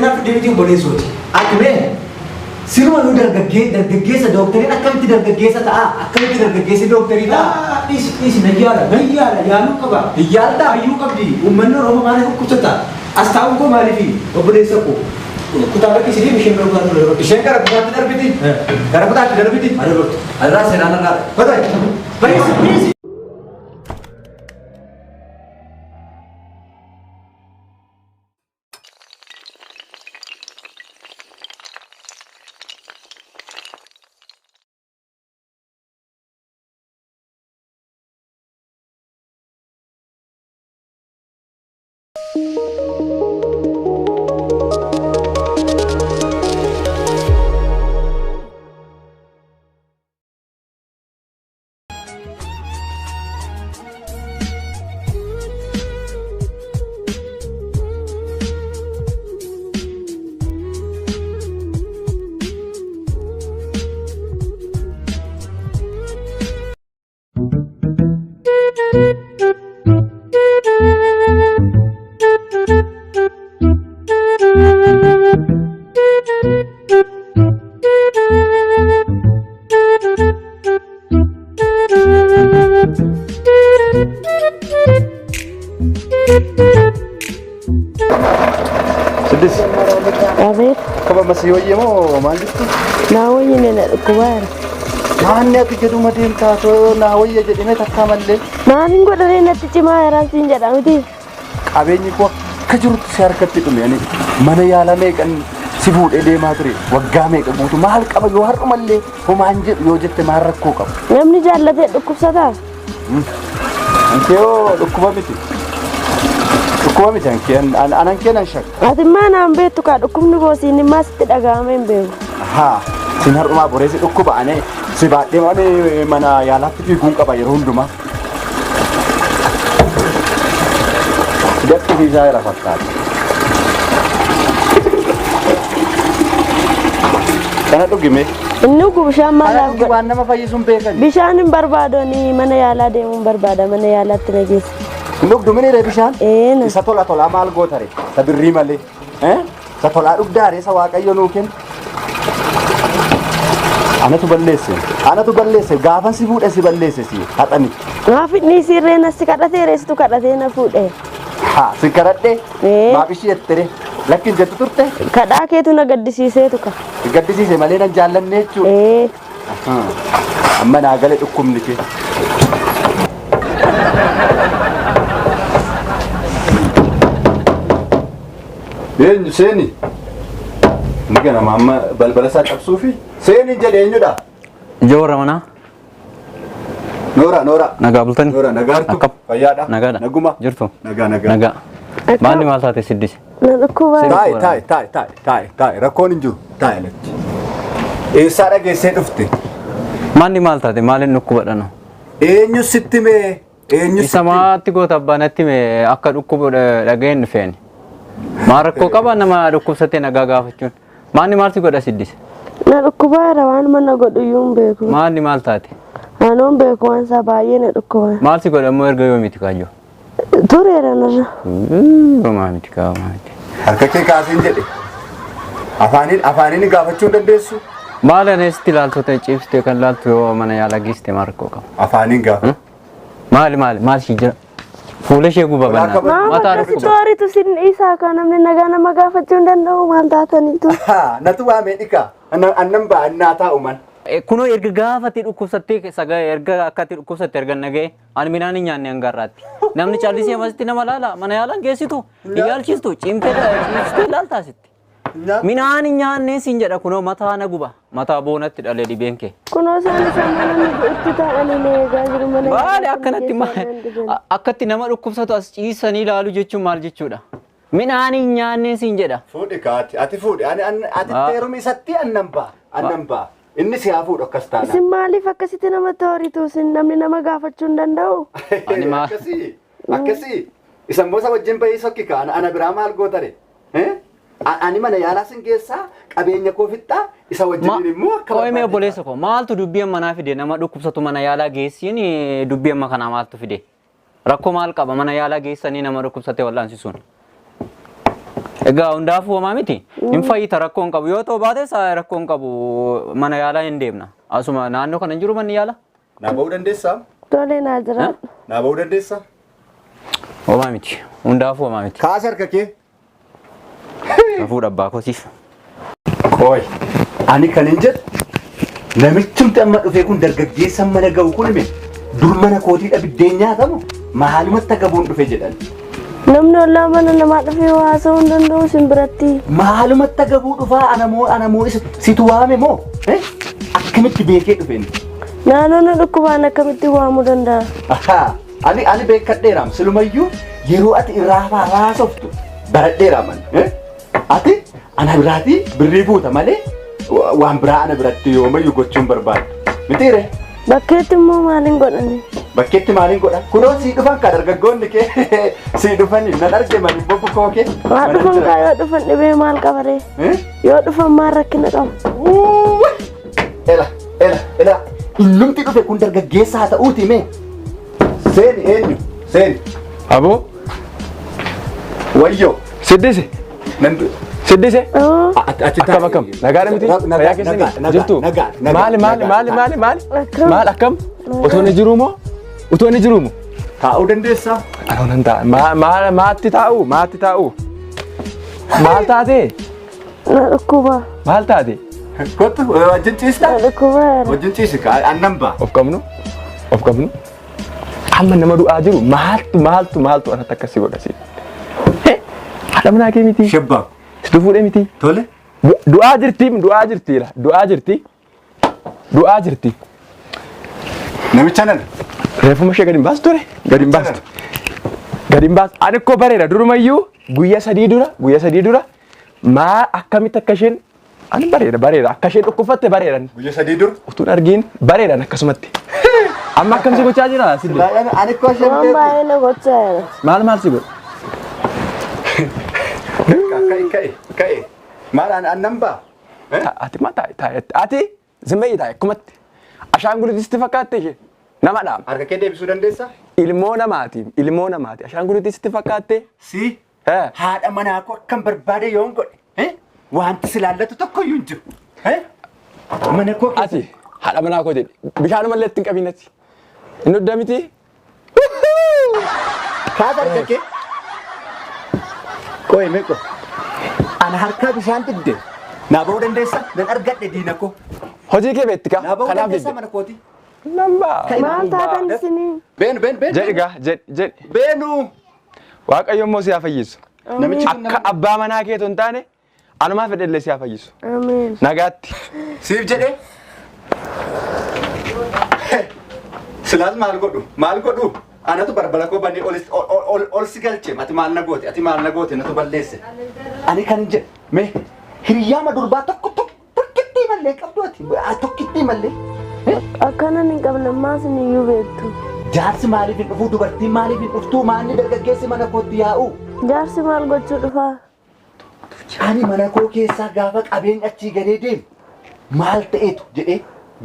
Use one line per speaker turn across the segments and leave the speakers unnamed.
Ina fi deebitii obboleessooti. Akimee siruma nu dargaggeessa dooktarii akkamitti dargaggeessa ta'a? Akkamitti dargaggeessi dooktarii ta'a? Dhis nayyaala yaaluu qaba. Iyyaalta hayyuu qabdi. Uummanni Oromoo maaliif dhukkubsata? As taa'uun koo maaliifi obboleessa koo? Kutaaba isiniif isheen gara kutaatti darbiti. Isheen gara kutaatti darbiti. Gara kutaatti darbiti. Adarraa seenaan argaa. Kotai.
Masih mau mandi tuh.
Nawi ini nak keluar.
Mana tu jadi madin tato nawi ya jadi nak kamar le.
Nani gua dari nanti cuma heran sih jadi itu.
Abenya gua kejurut share kerti tu ni. Mana ya lah kan sibuk ide materi. Wagame kan butuh mahal kamu yo har kamal le. Pemanjat yo jadi marak kau kamu.
Yang ni jalan tu cukup sada.
Anteo cukup apa tu? Cukup apa kian? Anak kian ansyak.
Ati mana ambil tu kan cukup ni bos ini mas tidak agama ambil.
Ha, sinar rumah boleh sih cukup ane. Sebab dia mana ya lah tu gung kapai runduma. Dia tu bisa rapat kan. Karena tu gimana?
Ini gua bisa malah.
Karena tu mana apa yang sumber kan?
Bisa ni berbada ni mana ya lah dia berbada mana ya lah tu lagi.
Nuk dumini re bishan? Isa tola mal go thare. Sabirri male. Sa tola duk dare sa waqayyo nuken. Ana tu ballese. Gafan si fude si ballese si. Hatani.
Ngafit ni si rena si kadate re tu kadate na fude.
Ha, si kadate. Ma bishi ettere. Lakin jettu turte.
Kada ke tu na gaddisiise tu ka.
Gaddisiise male na jallanne chu. Amma na gale dukkum nike. Seni. Ni kana mama balbala sa qabsuufi. Seni jedhe eenyudha?
Joora mana?
Nora.
Nagaa bultani?
Nora nagaartu. Fayyaadha.
Nagaadha.
Naguma.
Jirtu?
Nagaa.
Maanni maal taate siddise?
Nakkuba.
Taa'e. Rakkoon hin jiru. Taa'e latti. Eessaa dhageessee dhufte?
Maanni maal taate? Maaliin dhukkubadhanu?
Eenyu sitti mee? Eenyu sitti?
Isa maatti goota abbaanatti mee akka dhukkubu dhageen dhufeeni? Maal rakkoo qaba nama dhukkubsatee nagaa gaafachuun? Maanni maalti godha siddise?
Na dhukkubaara waan mana godhu iyyuu hin beeku.
Maanni maal taate?
Anuun beeku waan isaa baay'ee na dhukkubaa.
Maalti godha immoo erga yoomiiti kaayyoo?
Tureera narra.
Maamiti kaa maamiti.
Harka kee kaasiin jedhe. Afaaniin gaafachuu dandeessu?
Maal aneesitti ilaaltota ciibsitee kan laaltu yoo mana yaalaa geessite maal rakkoo qaba?
Afaaniin gaafa.
Maal shi jira? Fuula ishee guba bannaa.
Mataa dhukkuba. Tooritu sin isaa kan namni nagaa nama gaafachuu hin danda'u maal taataniitu.
Natu waamee dhiqaa. Annan ba'annaa taa'uman.
Kunoo erga gaafatti dhukkubsattee sagaa erga akkatti dhukkubsatte erga nagee ani midhaan hin nyaanne hangarraatti. Namni callisee amasitti nama laala mana yaalaan geessitu iyaalchistu cimtee laaltaasitti. Midhaan hin nyaanne siin jedha kunoo mataa na guba mataa boonatti dhalee dhibeen kee.
Kunoo isaan mana itti taa'anii eegaa jiru mana.
Maali akkanatti akkatti nama dhukkubsatu as ciisanii ilaalu jechuun maal jechuudha? Midhaan hin nyaanne siin jedha.
Fuudhi kaati ati fuudhi ati teeruma isatti annan ba'a. Inni si haa fuudhu akkas taana.
Isin maaliif akkasitti nama tooritu isin namni nama gaafachuu hin danda'u?
Akkasii. Isan boosa wajjin bahii sokki ka ana biraa maal gootare? Ani mana yaalaa sin keessaa qabeenya koo fixxaa isa wajjin immoo akka
Qoomee obboleessa koo maaltu dubbii amma naa fide nama dhukkubsatu mana yaalaa geessiin dubbii amma kanaa maaltu fide? Rakkoo maal qaba mana yaalaa geessanii nama dhukkubsatee wal'aansisuun? Egaa hundaafuu homaa miti. Hin fayyita rakkoon qabu yoo ta'u baate saa rakkoon qabu mana yaalaa hin deemna. Asuma naannoo kana hin jiru manni yaalaa.
Naa ba'uu dandeessaa?
Tole naa jira.
Naa ba'uu dandeessaa?
Homaa miti. Hundaafuu homaa miti.
Kaas harka kee.
Kafuu dhabbaa koosiif.
Qooyi. Ani kan hin jedhu namichumti amma dhufee kun dargaggeessa mana ga'u kun hime dur mana kootiidha biddeen nyaatamu maalumatti gabuun dhufe jedhan.
Namni ollaa mana namaa dhufee haasa'uu hin danda'u isin biratti.
Maalumatti gabuu dhufaa anamoo situ waame moo? Akkamitti beekee dhufeen?
Naannoon dhukkubaan akkamitti waamuu danda'a?
Ani beekadheeraam silumayyuu yeroo ati irraa haasoftu baradheeraaman. Ati ana biraatii birrii buuta malee waan biraa ana biratti yoomayyuu gochuun barbaadu. Mitiire?
Bakkeetti immoo maaliin godhani?
Bakkeetti maaliin godhan? Kunoo sii dhufan ka dargaggoonni kee sii dhufanii nan argeman bobbu koo kee.
Waa dhufan kaa yoo dhufan dhibee maal qabaree? Yoo dhufan maal rakkina qaba?
Ela innumti dhufe kun dargaggeessa haa ta'uuti mee? Seeni eenyu? Seeni.
Aboo
Wayyoo.
siddise
Nandu.
siddise
Achi
akkam nagaadha miti fayyaa keessanii jirtu maal akkam otoo ni jiruu moo
taa'uu dandeessaa?
anoo nan ta'a maatti taa'u maal taate
Na dhukkuba.
maal taate
Kottu wajjin ciistaa?
Na dhukkuba.
Wajjin ciisi annan ba'a.
of qabnu amma nama du'aa jiru maaltu anatti akkasii godhasi haadha manaa kee miti
Shabbaa.
situ fuudhee miti
Tole.
du'aa jirti
Namicha nan.
reefuma ishee gadi hin baastu ture gadi hin baastu ani koo bareeda durumayyuu guyyaa sadii dura maa akkamitti akka isheen ani bareeda akka isheen dhukkufatte bareedan
Guyyaa sadii dur.
utuun argiin bareedan akkasumatti amma akkamsi gochaa jira sillee
Ani koo isheen
Waan baay'ee na gochaa jira.
maal si godha
ka'e. Maal annan ba'a?
ati ma ati zimbayii taa'e akkumatti ashaangulitisti fakkaatte ishee nama dhaama
Harka kee deebisuu dandeessaa?
ilmoo namaati ashaangulitisti fakkaatte
Si. Haadha manaa koo akkam barbaade yoon godhe. Wanti silaallatu tokko iyyuu hin jiru. Mana koo
ati haadha manaa koo jedhi bishaanuma illee ittiin qabiinati inni hoddaa miti
kaasa harka kee. Qo'e meeqo? Ana harkaa bishaan didde. Naa ba'uu dandeessaa? Nan argadhe diina koo.
hojii kee beetti
Naa ba'uu
kanaaf
dandeessaa
jedhe
mana kooti.
nambaa
Maal taatan isinii?
Beenu.
jedhi gaa jedhi
Beenu.
waaqayyo immoo si haa fayyisu
Namichi kun
akka abbaa manaa keetu hin taane anumaa fedhellee si haa fayyisu
Ameen.
nagaatti
siif jedhee. Silaas maal godhu? Anatu barbala koo bannee ol si galche. Ati maal na goote natu balleesse. Ani kan jedhe mee hiriyaama durbaa tokkittii mallee qabdu ati tokkittii mallee.
Akkanan hin qabne maas iyyuu beektu.
Jaarsi maaliif hin dhufu? Dubartiin maaliif hin dhuftu? Maalli dargaggeessi mana kootti yaa'u?
Jaarsi maal gochuu dhufaa?
Ani mana koo keessaa gaafa qabeenya achii galee deemu maal ta'eetu jedhee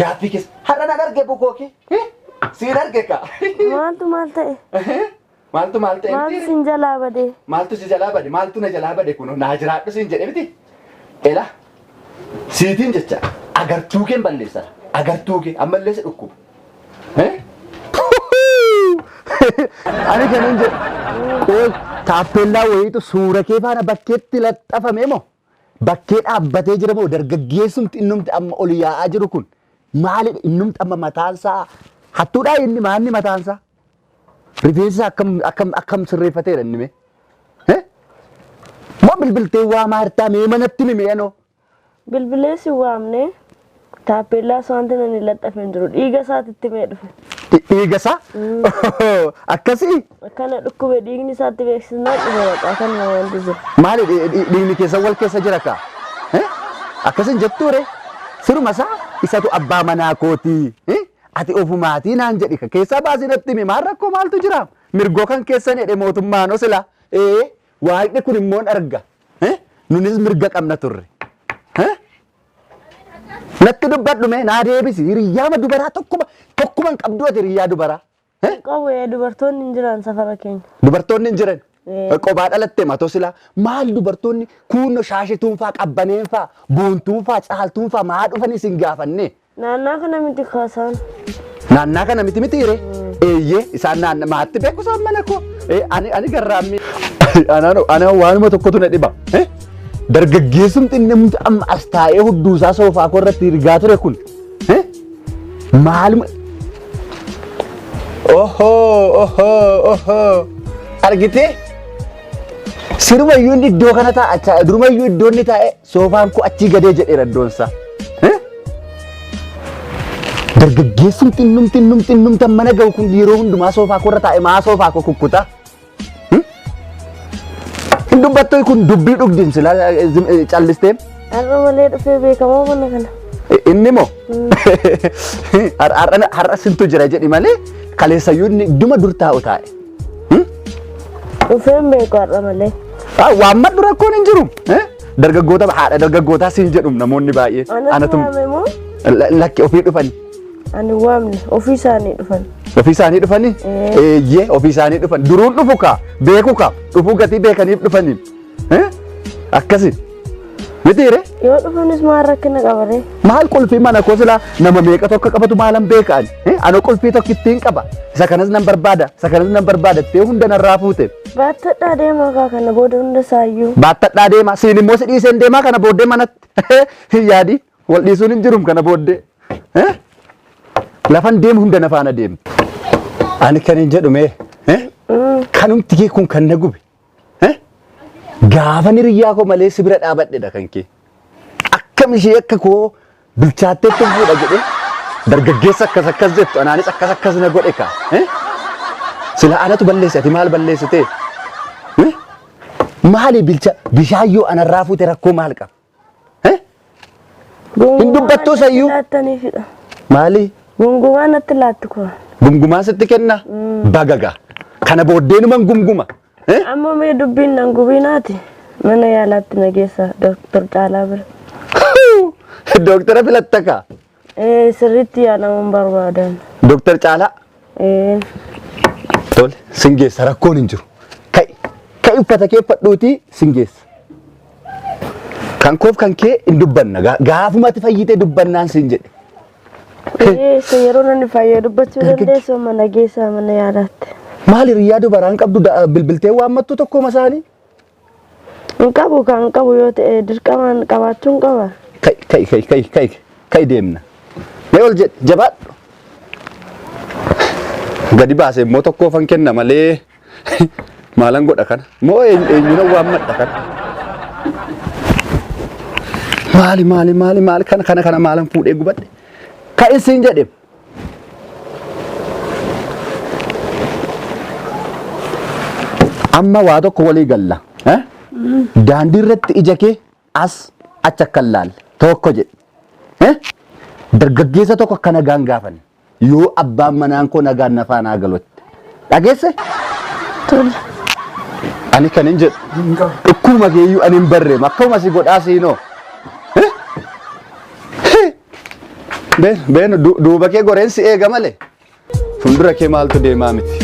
gaaffii keessa har'a nan arge bukoo kee siin arge kaa.
Maaltu maal ta'e?
Maaltu maal ta'e?
Maaltu sin jalaa badee?
Maaltu si jalaa bade? Maaltu na jalaa bade kun naa jiraadhu siin jedhe miti. Ela siitiin jecha agartuu kee balleessa. Agartuu kee ammallee si dhukkuba.
Ani kan hin jedhu taappellaa wayiitu suura kee faana bakkeetti laxxafame moo bakkee dhaabbatee jira moo dargaggeessumti innumti amma ol yaa'aa jiru kun maalidha innumti amma mataansaa hattuudhaa inni maanni mataansaa rifeensa akkam sirreeffateera inni mee moo bilbiltee waa maartaa mee manatti mimee anoo
Bilbilee si waamne taappellaa wanti nani laxxafee jiru dhiiga isaatitti mee dhufe.
dhiiga isaa akkasii
Akkana dhukkube dhiigni isaatti beeksisnaa dhufe baqaa kan wanti jiru.
maali dhiigni keessa wal keessa jira kaa akkasin jettuure siruma isaa isatu abbaa manaa kootii ati ofumaatii naan jedhi ka keessaa baasii natti himi maal rakkoo maaltu jira mirgoo kan keessan jedhe mootummaan osila waaqni kun immoo arga nunis mirga qabna turre natti dubbadhu mee naa deebisi hiriyyaama dubaraa tokkuma qabdu ati hiriyyaa dubaraa
Qabu dubartoonni hin jiran safara keenya.
dubartoonni hin jiran
Kophaa dhalattee matoo silaa maal dubartoonni kuunno shaashituun faa qabbaneen faa boontuun faa caaltuun faa maa dhufanii sin gaafanne.
Naannaa kana miti kaasaan.
Naannaa kana miti mitiire. Eeyyee isaan naannaa maatti beeku isaan mana koo. Ani garraammi. Ana waanuma tokkotu na dhiba. Dargaggeessumti namni amma as taa'ee hudduusaa soofaa koo irratti rigaa ture kun. Maaluma. Argitee? Sirumayyuu inni iddoo kana taa'achaa durumayyuu iddoo inni taa'e soofaan koo achii gadee jedheera iddoonsaa. Dargaggeessumti innumti mana ga'u kun yeroo hundumaa soofaa koo irra taa'e maa soofaa koo kukkutaa? Hin dubbattoo kun dubbii dhugdiin silaa callistee?
Har'a malee dhufee beekamoo mana kana.
Inni moo? Har'a sintu jira jedhi malee kaleessayyuu inni duma dur taa'u taa'e.
Dhufeen beeku har'a malee.
Waan maddu rakkoon hin jiru. Dargaggoota haadha dargaggootaa siin jedhum namoonni baay'ee.
Anatu waame moo?
Lakki ofii dhufani.
Ani waamne ofii isaanii dhufan.
Ofii isaanii dhufani? Eeyyee ofii isaanii dhufan. Duruun dhufu kaa beeku kaa dhufuu gatii beekaniif dhufaniin. Akkasi. Mitiire?
Yoo dhufanis maal rakkina qabare?
Maal qulfii mana koo silaa nama meeqa tokko qabatu maalan beekaan? Ano qulfii tokko ittiin qaba. Isa kanas nan barbaada. Isa kanas nan barbaada. Tee hunda narraa fuute.
Baattadhaa deemaa kaa kana booda hunda isaayyuu.
Baattadhaa deemaa. Siin immoo si dhiiseen deemaa kana booddee manatti. Hin yaadi. Wal dhiisuun hin jirum kana booddee. Lafan deemu hunda na faana deemu. Ani kan hin jedhu mee? Kanumti kee kun kan na gube. Gaafa hiriyyaa koo malee si bira dhaabadhedha kan kee. Akkam ishee akka koo bilchaatteetti fuudha jedhee dargaggeessa akkas jettu anaanis akkas na godhe kaa. Sila anatu balleesse ati maal balleessite? Maali bishaayyoo anarraa fuute rakkoo maal qaba? Hin dubbattuu sayyuu? Maali?
Gungumaa natti laattu koo.
Gungumaa sitti kenna? Bagaga. Kana booddeenuman gunguma.
Amma mee dubbiin nan gubinaati. Mana yaalaatti na geessa Dooktar Caalaa bira.
Dooktara filatta kaa?
Sirriitti yaalamuun barbaadan.
Dooktar Caalaa? Tole sin geessa rakkoon hin jiru. Kai uffata kee uffadhuutii sin geessa. Kan koof kan kee hin dubbanna gaafumatti fayyitee dubbannaan sin jedhe.
Yeroo namni fayyee dubbachuu dandeessu mana geessaa mana yaalaatti.
Maal hiriyaa dubaraan qabdu bilbiltee waammattu tokko masaanii?
Hin qabu kan qabu yoo ta'e dirqamaan qabaachuun qaba.
Kai deemna. Mee ol jedhe jabaadhu. Gadi baase immoo tokkoofan kenna malee maalan godha kana? Moo eenyuun waammadha kana? Maali kana maalan fuudhee gubadhe? Ka'in siin jedhe. Amma waa tokko walii galla. Daandii irratti ija kee as acha akka laalle tokko jedhe. Dargaggeessa tokko akka nagaan gaafan yoo abbaan manaan koo nagaan na faana galotti. Dhageesse?
Tole.
Ani kan hin jedhu dhukkuma keeyyuu ani hin barreema akkuma si godhaa siinoo. Been duuba kee goreensi eega malee fuuldura kee maaltu deemaa miti.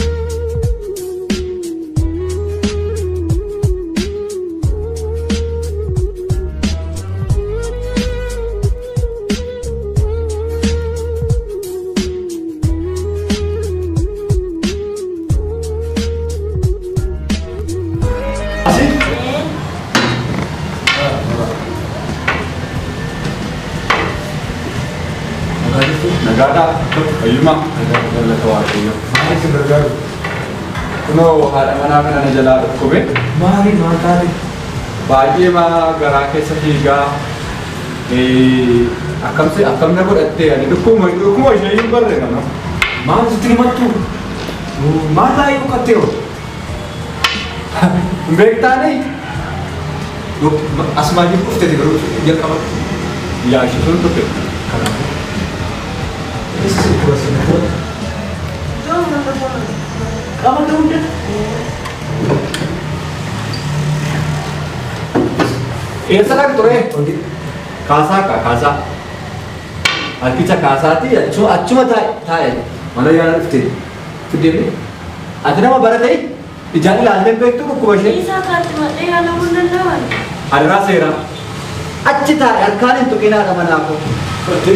Nagada, ayuma, nagada tawakiyo. Mari sebergaru. Kuno hada mana kana na jala kobe. Mari matari. Baay'ee ma garaa keessa fiigaa akkam na godhatte ani dhukkuma ishee hin barre kana.
Maal sitti himattu? Maal taa'ee dhukkatteeru?
Hin beektaanii?
Asumaa jiru dhuftee garuu jalqaba.
Yaa ishee sun dhufe.
Kanaafuu.
Eessa kan ture? Kaasaa ka kaasaa. Harkicha kaasaati achuma taa'e.
Mana yaala dhuftee. Fiddee ati nama baratee? Ijaan ilaaltee beektu dhukkuba ishee.
Isaa kaatti maxxee yaalamuu hin danda'an.
Adaraa seeraa. Achi taa'e harkaan hin tuqinaadha manaafuu.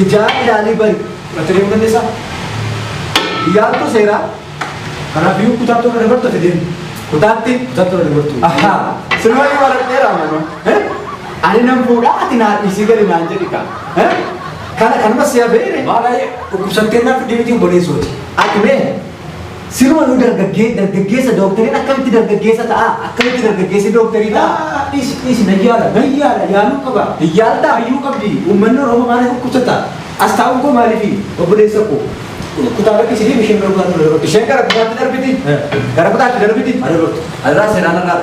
Ijaan ilaalii bari. Mata deemu dandeessaa? Yaaltu seeraa. Kanaafiyyuu kutaattuu irra dabartu ati deemu. Kutaatti? Kutaattuu irra dabartu. Ahaa. Sirba yoo baratteera manu. Ani nan fuudhaa ati naa dhiisii gadi naan jedhi kaa. Kanuma si'a beere. Maalaayee dhukkubsattee naaf deebitiin boleessooti. Ati mee siruma nu dargaggeessa dookteriin akkamitti dargaggeessa ta'a? Akkamitti dargaggeessi dookterii ta'a? Dhiisi na yaala yaaluu qaba. Yaaltaa hayyuu qabdi. Uummanni Oromoo maaliif dhukkubsata? As taa'uun koo maaliifi? Obboleessa koo. Kutaaba kisii isheen gara kutaatti darbiti. Isheen gara kutaatti darbiti? Gara kutaatti darbiti? Adaraa seeraan irraa.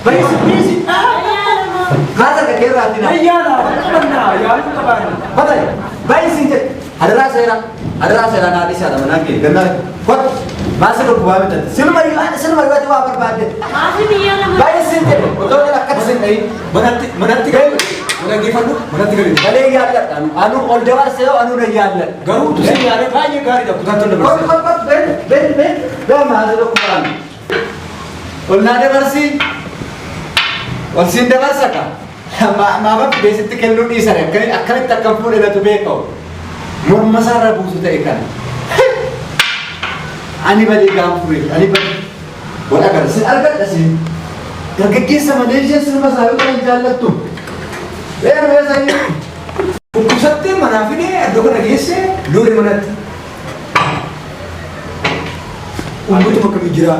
Bayi dhiisi. Kaasa kakkeerraatti na. Yaaluu qabaa. Bayi siin jedhe. Adaraa seeraan haadhi isaadha manaan kee. Gannaa kot maasa dhukkubaa bitatti. Silma yuwati waa barbaadde.
Maatii biyya lama.
Bayi siin jedhe. Otoo jala akkati siin dhayin. Manatti galu. Dhaggeeffadhu. Manatti galu. Malee yaalladha. Anu ol dabarsee anu na yaalladha. Garuu tusi yaadee baay'ee gaariidha. Kutaatti ol dabarsee. Bee maasa dhukkubaan. Ol naa dabarsii. Ol siin dabarsa ka. Maama beesitti kennuu dhiisan akkamitti akkam fuudhatu beekau. Morma isaarra buusu ta'e kana. Ani badee gaanfure. Ani badee. Wal agarsiis argadha siin. Dargaggeessa malee isheen sirba isaa yoo ta'an jaallattu. Beesa inni. Dhukkubsattee manaa fidee iddoo kana geessee loole manatti. Uummatuma akkamii jira.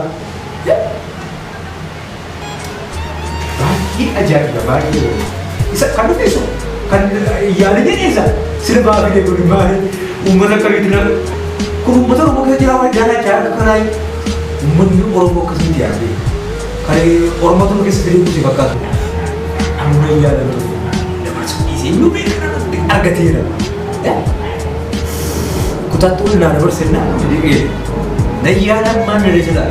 Baay'ee ajaa'iba baay'ee. Isa kan dhufeessu kan yaadanii dhiyeessa. Sirbaa fi deebiin maali? Uummata akkamitti na kun uummata Oromoo keessa jira waan jaalala jaalala kanaa uummanni Oromoo akkasitti yaadde kan Oromoota keessa deemu si fakkaatu. Amma yaadatu dabarsu dhiisee yoo beekan argateera. Kutaattuu naa dabarsee naa dhiqee na yaadan maan dheeressaa.